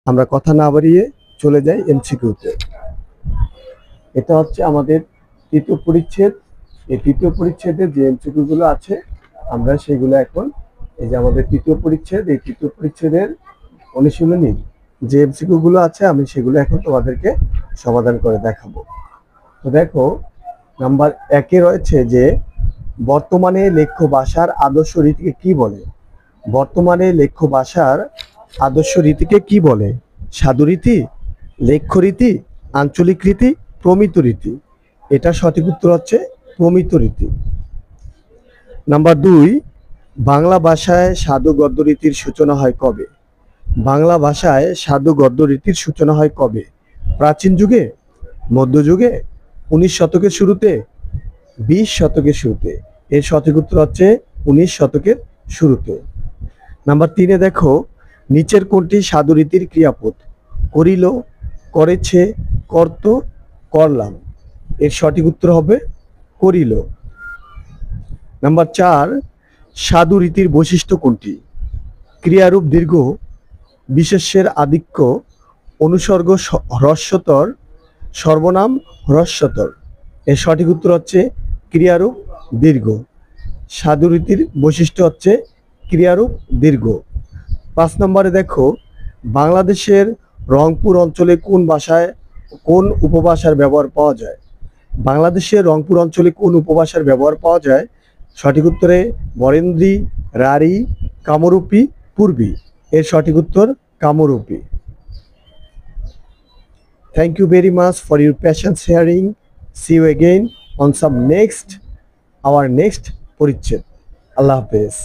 আমরা কথা না বাড়িয়ে চলে যাই এমসিকিউতে। এটা হচ্ছে আমাদের তৃতীয় পরিচ্ছেদ। এই তৃতীয় পরিচ্ছেদে যে এমসিকিউ গুলো আছে আমরা সেগুলো এখন, এই যে আমাদের তৃতীয় পরিচ্ছেদ, এই তৃতীয় পরিচ্ছেদের অনুশীলনী যে এমসিকিউ গুলো আছে আমি সেগুলো এখন তোমাদেরকে সমাধান করে দেখাবো। তো দেখো, নাম্বার 1-এ রয়েছে যে বর্তমানে লেখ্য ভাষার আদর্শ রীতিকে কি বলে? বর্তমানে লেখ্য ভাষার আদর্শ রীতিকে কি বলে? সাধুরীতি, লেখ্য রীতি, আঞ্চলিক রীতি, প্রমিত রীতি। এটা সঠিক উত্তর হচ্ছে প্রমিত রীতি। নাম্বার 2, বাংলা ভাষায় সাধু গদ্য রীতির সূচনা হয় কবে? বাংলা ভাষায় সাধু গদ্য রীতির সূচনা হয় কবে? প্রাচীন যুগে, মধ্যযুগে, 19 শতকের শুরুতে, 20 শতকের শুরুতে। এর সঠিক উত্তর হচ্ছে 19 শতকের শুরুতে। নাম্বার 3-এ দেখো, নিচের কোনটি সাধু রীতির ক্রিয়াপদ? করিল, করেছে, করত, করলাম। এর সঠিক উত্তর হবে করিল। নাম্বার 4, সাধু রীতির বৈশিষ্ট্য কোনটি? ক্রিয়ারূপ দীর্ঘ, বিশেষ্যের আধিক্য, অনুসর্গ হ্রস্বতর, সর্বনাম হ্রস্বতর। এর সঠিক উত্তর হচ্ছে ক্রিয়ারূপ দীর্ঘ। সাধু রীতির বৈশিষ্ট্য হচ্ছে ক্রিয়ারূপ দীর্ঘ। 5 নম্বরে দেখো, বাংলাদেশের রংপুর অঞ্চলে কোন উপভাষার ব্যবহার পাওয়া যায়? বাংলাদেশের রংপুর অঞ্চলে কোন উপভাষার ব্যবহার পাওয়া যায়? সঠিক উত্তরে বরেন্দ্রী, রাঢ়ী, কামরূপী, পূর্বী। এর সঠিক উত্তর Kamrupi. Thank you very much for your patience hearing. See you again on our next পরিচ্ছেদ। আল্লাহ হাফেজ।